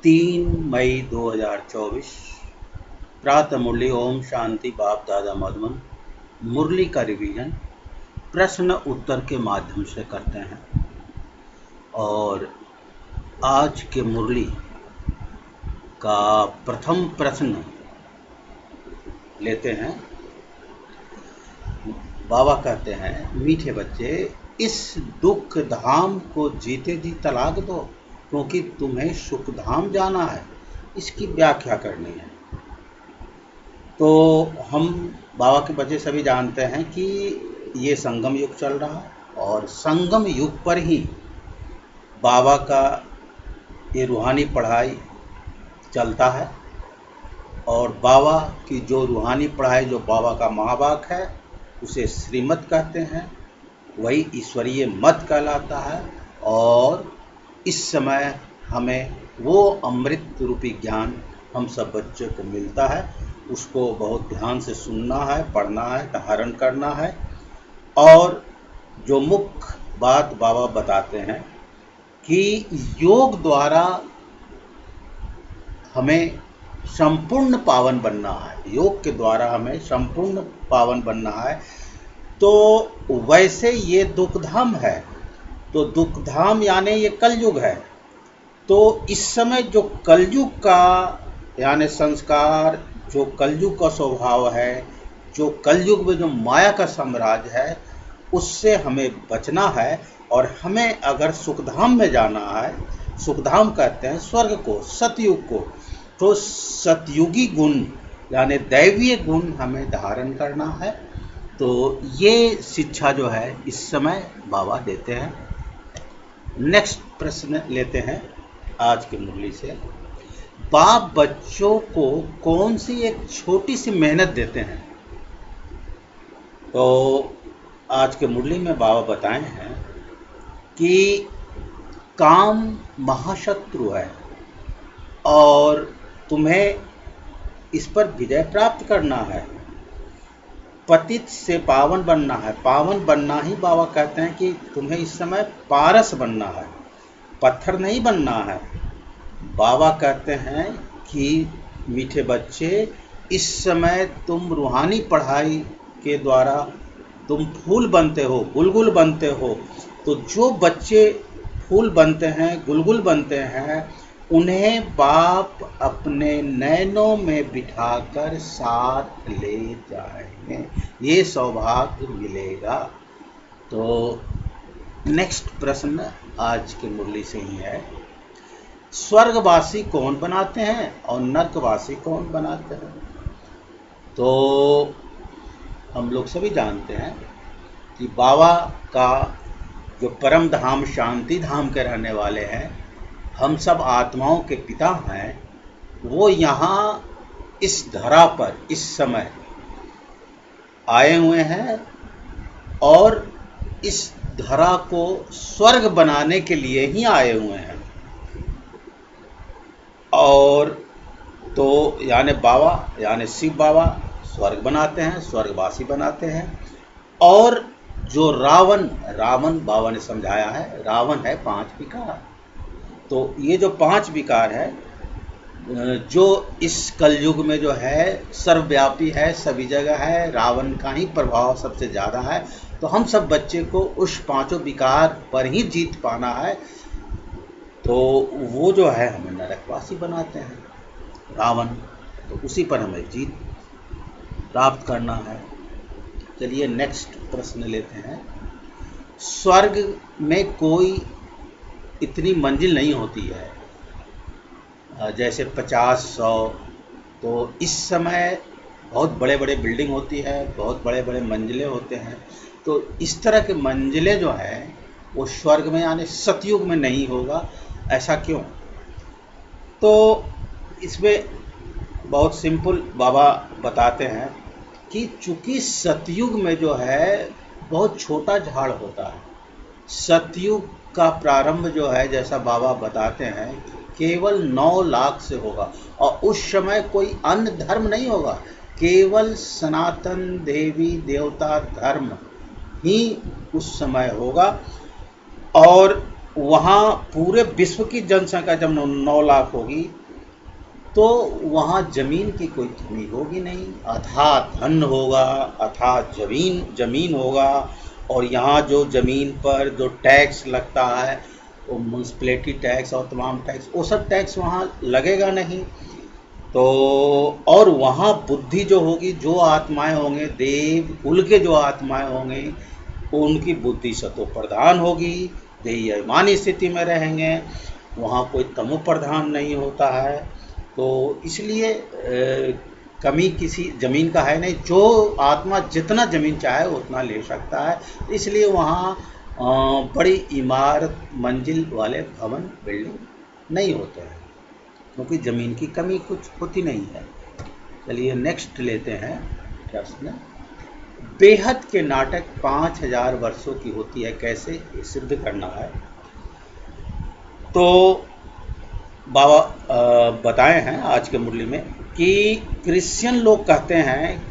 3 मई 2024 प्रातः मुरली। ओम शांति। बाप दादा मधुबन। मुरली का रिवीजन प्रश्न उत्तर के माध्यम से करते हैं और आज के मुरली का प्रथम प्रश्न लेते हैं। बाबा कहते हैं, मीठे बच्चे, इस दुख धाम को जीते जी तलाक दो, क्योंकि तुम्हें सुख धाम जाना है। इसकी व्याख्या करनी है। तो हम बाबा के बच्चे सभी जानते हैं कि ये संगम युग चल रहा है और संगम युग पर ही बाबा का ये रूहानी पढ़ाई चलता है और बाबा की जो रूहानी पढ़ाई, जो बाबा का महावाक है, उसे श्रीमत कहते हैं, वही ईश्वरीय मत कहलाता है। और इस समय हमें वो अमृत रूपी ज्ञान हम सब बच्चों को मिलता है, उसको बहुत ध्यान से सुनना है, पढ़ना है, धारण करना है। और जो मुख्य बात बाबा बताते हैं कि योग द्वारा हमें संपूर्ण पावन बनना है, योग के द्वारा हमें संपूर्ण पावन बनना है। तो वैसे ये दुखधाम है, तो दुखधाम यानी ये कलयुग है। तो इस समय जो कलयुग का यानी संस्कार, जो कलयुग का स्वभाव है, जो कलयुग में जो माया का साम्राज्य है, उससे हमें बचना है। और हमें अगर सुखधाम में जाना है, सुखधाम कहते हैं स्वर्ग को, सतयुग को, तो सतयुगी गुण यानी दैवीय गुण हमें धारण करना है। तो ये शिक्षा जो है इस समय बाबा देते हैं। नेक्स्ट प्रश्न लेते हैं आज की मुरली से। बाप बच्चों को कौन सी एक छोटी सी मेहनत देते हैं? तो आज के मुरली में बाबा बताए हैं कि काम महाशत्रु है और तुम्हें इस पर विजय प्राप्त करना है। पतित से पावन बनना है। पावन बनना ही बाबा कहते हैं कि तुम्हें इस समय पारस बनना है, पत्थर नहीं बनना है। बाबा कहते हैं कि मीठे बच्चे, इस समय तुम रूहानी पढ़ाई के द्वारा तुम फूल बनते हो, गुलगुल बनते हो। तो जो बच्चे फूल बनते हैं, गुलगुल बनते हैं, उन्हें बाप अपने नैनों में बिठाकर साथ ले जाएंगे, ये सौभाग्य मिलेगा। तो नेक्स्ट प्रश्न आज के मुरली से ही है। स्वर्गवासी कौन बनाते हैं और नरकवासी कौन बनाते हैं? तो हम लोग सभी जानते हैं कि बाबा का जो परम धाम शांति धाम के रहने वाले हैं, हम सब आत्माओं के पिता हैं, वो यहाँ इस धरा पर इस समय आए हुए हैं और इस धरा को स्वर्ग बनाने के लिए ही आए हुए हैं। और तो यानी बाबा यानी शिव बाबा स्वर्ग बनाते हैं, स्वर्गवासी बनाते हैं। और जो रावण बाबा ने समझाया है, रावण है 5 विकार। तो ये जो 5 विकार है, जो इस कलयुग में जो है सर्वव्यापी है, सभी जगह है, रावण का ही प्रभाव सबसे ज़्यादा है। तो हम सब बच्चे को उस 5 विकार पर ही जीत पाना है। तो वो जो है हमें नरकवासी बनाते हैं, रावण, तो उसी पर हमें जीत प्राप्त करना है। चलिए नेक्स्ट प्रश्न लेते हैं। स्वर्ग में कोई इतनी मंजिल नहीं होती है जैसे 50-100। तो इस समय बहुत बड़े बड़े बिल्डिंग होती है, बहुत बड़े बड़े मंजिलें होते हैं। तो इस तरह के मंजिलें जो है वो स्वर्ग में यानी सतयुग में नहीं होगा। ऐसा क्यों? तो इसमें बहुत सिंपल बाबा बताते हैं कि चूंकि सतयुग में जो है बहुत छोटा झाड़ होता है। सतयुग का प्रारंभ जो है, जैसा बाबा बताते हैं, केवल 9 लाख से होगा और उस समय कोई अन्य धर्म नहीं होगा, केवल सनातन देवी देवता धर्म ही उस समय होगा। और वहाँ पूरे विश्व की जनसंख्या जब 9 लाख होगी तो वहाँ जमीन की कोई कमी होगी नहीं, अथाह धन होगा, अथाह जमीन होगा। और यहाँ जो ज़मीन पर जो टैक्स लगता है वो म्यूनसिपैलिटी टैक्स और तमाम टैक्स, वो सब टैक्स वहाँ लगेगा नहीं। तो और वहाँ बुद्धि जो होगी, जो आत्माएं होंगे, देव कुल के जो आत्माएं होंगे, उनकी बुद्धि सतो प्रधान होगी, देही अभिमानी स्थिति में रहेंगे। वहाँ कोई तमो प्रधान नहीं होता है। तो इसलिए कमी किसी ज़मीन का है नहीं, जो आत्मा जितना ज़मीन चाहे उतना ले सकता है। इसलिए वहाँ बड़ी इमारत मंजिल वाले भवन बिल्डिंग नहीं होते हैं, क्योंकि ज़मीन की कमी कुछ होती नहीं है। चलिए नेक्स्ट लेते हैं प्रश्न। बेहद के नाटक 5000 वर्षों की होती है, कैसे सिद्ध करना है? तो बाबा बताए हैं आज के मुरली में कि क्रिश्चियन लोग कहते हैं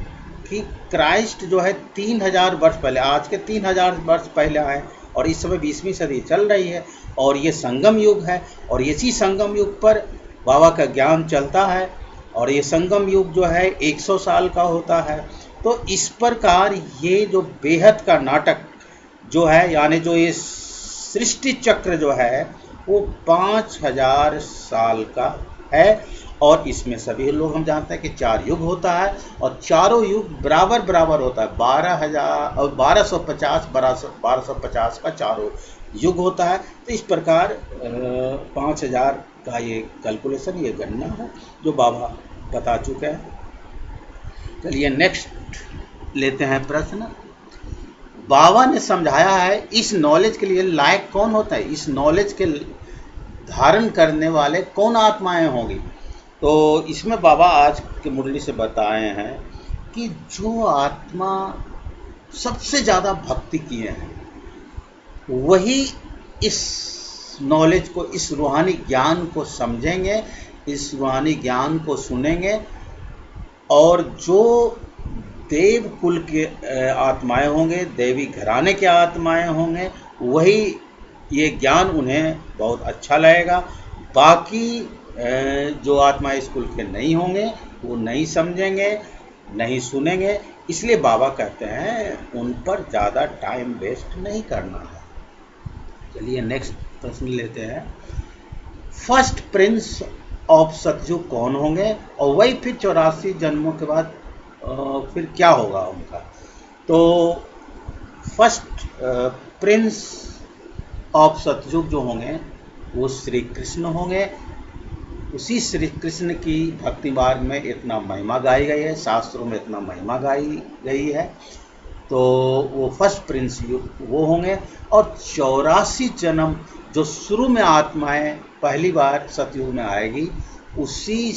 कि क्राइस्ट जो है 3000 वर्ष पहले, आज के 3000 वर्ष पहले आए, और इस समय 20वीं सदी चल रही है और ये संगम युग है। और इसी संगम युग पर बाबा का ज्ञान चलता है, और ये संगम युग जो है 100 साल का होता है। तो इस प्रकार ये जो बेहद का नाटक जो है, यानी जो ये सृष्टि चक्र जो है वो 5000 साल का है। और इसमें सभी लोग हम जानते हैं कि 4 युग होता है, और चारों युग बराबर बराबर होता है। 12,000 और 1250 का चारों युग होता है। तो इस प्रकार 5000 का ये कैलकुलेशन, ये गणना है जो बाबा बता चुके हैं। चलिए नेक्स्ट लेते हैं प्रश्न। बाबा ने समझाया है इस नॉलेज के लिए लायक कौन होता है, इस नॉलेज के धारण करने वाले कौन आत्माएं होंगी? तो इसमें बाबा आज के मुरली से बताए हैं कि जो आत्मा सबसे ज़्यादा भक्ति किए हैं वही इस नॉलेज को, इस रूहानी ज्ञान को समझेंगे, इस रूहानी ज्ञान को सुनेंगे। और जो देव कुल के आत्माएं होंगे, देवी घराने के आत्माएं होंगे, वही ये ज्ञान उन्हें बहुत अच्छा लगेगा। बाकी जो आत्मा इस कुल के नहीं होंगे वो नहीं समझेंगे, नहीं सुनेंगे। इसलिए बाबा कहते हैं उन पर ज़्यादा टाइम वेस्ट नहीं करना है। चलिए नेक्स्ट प्रश्न लेते हैं। फर्स्ट प्रिंस ऑफ सतयुग कौन होंगे, और वही फिर 84 जन्मों के बाद फिर क्या होगा उनका? तो फर्स्ट प्रिंस ऑफ सतयुग जो होंगे वो श्री कृष्ण होंगे। उसी श्री कृष्ण की भक्ति मार्ग में इतना महिमा गाई गई है, शास्त्रों में इतना महिमा गाई गई है। तो वो फर्स्ट प्रिंस वो होंगे। और 84 जन्म जो शुरू में आत्माएं पहली बार सतयुग में आएगी, उसी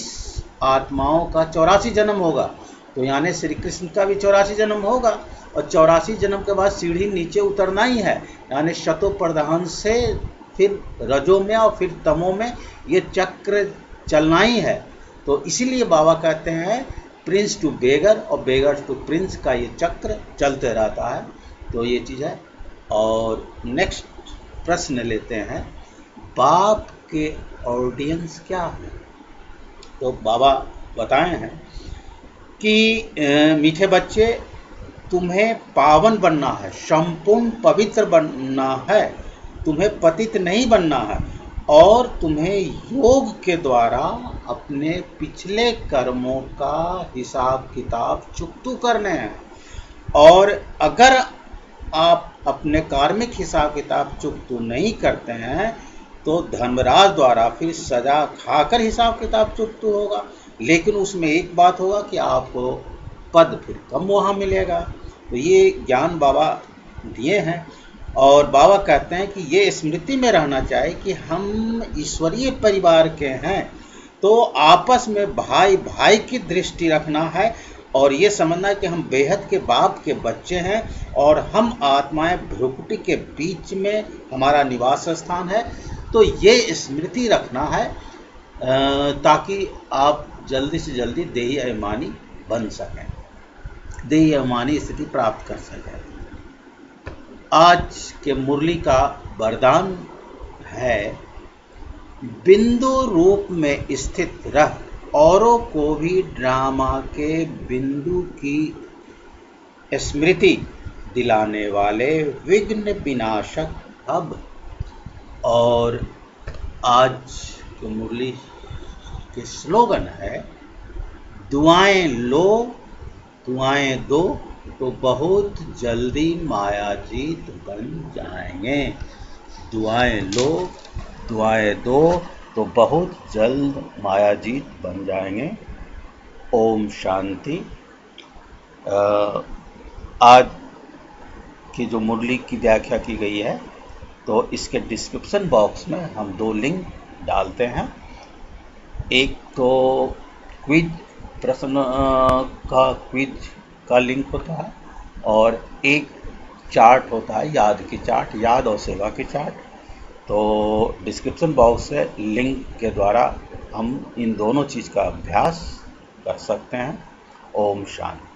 आत्माओं का 84 जन्म होगा। तो यानी श्री कृष्ण का भी 84 जन्म होगा, और 84 जन्म के बाद सीढ़ी नीचे उतरना ही है, यानी शतो प्रधान से फिर रजो में और फिर तमो में ये चक्र चलना ही है। तो इसीलिए बाबा कहते हैं प्रिंस टू बेगर और बेगर टू प्रिंस का ये चक्र चलते रहता है। तो ये चीज़ है। और नेक्स्ट प्रश्न लेते हैं, बाप के ऑडियंस क्या है? तो बाबा बताए हैं कि मीठे बच्चे, तुम्हें पावन बनना है, संपूर्ण पवित्र बनना है, तुम्हें पतित नहीं बनना है। और तुम्हें योग के द्वारा अपने पिछले कर्मों का हिसाब किताब चुकतू करने हैं। और अगर आप अपने कार्मिक हिसाब किताब चुकतू नहीं करते हैं तो धर्मराज द्वारा फिर सजा खाकर हिसाब किताब चुकतू होगा। लेकिन उसमें एक बात होगा कि आपको पद फिर कम वहाँ मिलेगा। तो ये ज्ञान बाबा दिए हैं। और बाबा कहते हैं कि ये स्मृति में रहना चाहिए कि हम ईश्वरीय परिवार के हैं, तो आपस में भाई भाई की दृष्टि रखना है, और ये समझना कि हम बेहद के बाप के बच्चे हैं, और हम आत्माएं भ्रुकुटी के बीच में हमारा निवास स्थान है। तो ये स्मृति रखना है ताकि आप जल्दी से जल्दी देही अभिमानी बन सकें, देही अभिमानी स्थिति प्राप्त कर सकें। आज के मुरली का वरदान है बिंदु रूप में स्थित रह औरों को भी ड्रामा के बिंदु की स्मृति दिलाने वाले विघ्न विनाशक अब। और आज जो मुरली के स्लोगन है, दुआएं लो दुआएं दो तो बहुत जल्दी मायाजीत बन जाएंगे। दुआएं लो दुआएं दो तो बहुत जल्द मायाजीत बन जाएंगे। ओम शांति। आज की जो मुरली की व्याख्या की गई है, तो इसके डिस्क्रिप्शन बॉक्स में हम 2 लिंक डालते हैं। एक तो क्विज प्रश्न का क्विज का लिंक होता है, और एक चार्ट होता है, याद की चार्ट, याद और सेवा की चार्ट। तो डिस्क्रिप्शन बॉक्स से लिंक के द्वारा हम इन दोनों चीज़ का अभ्यास कर सकते हैं। ओम शांति।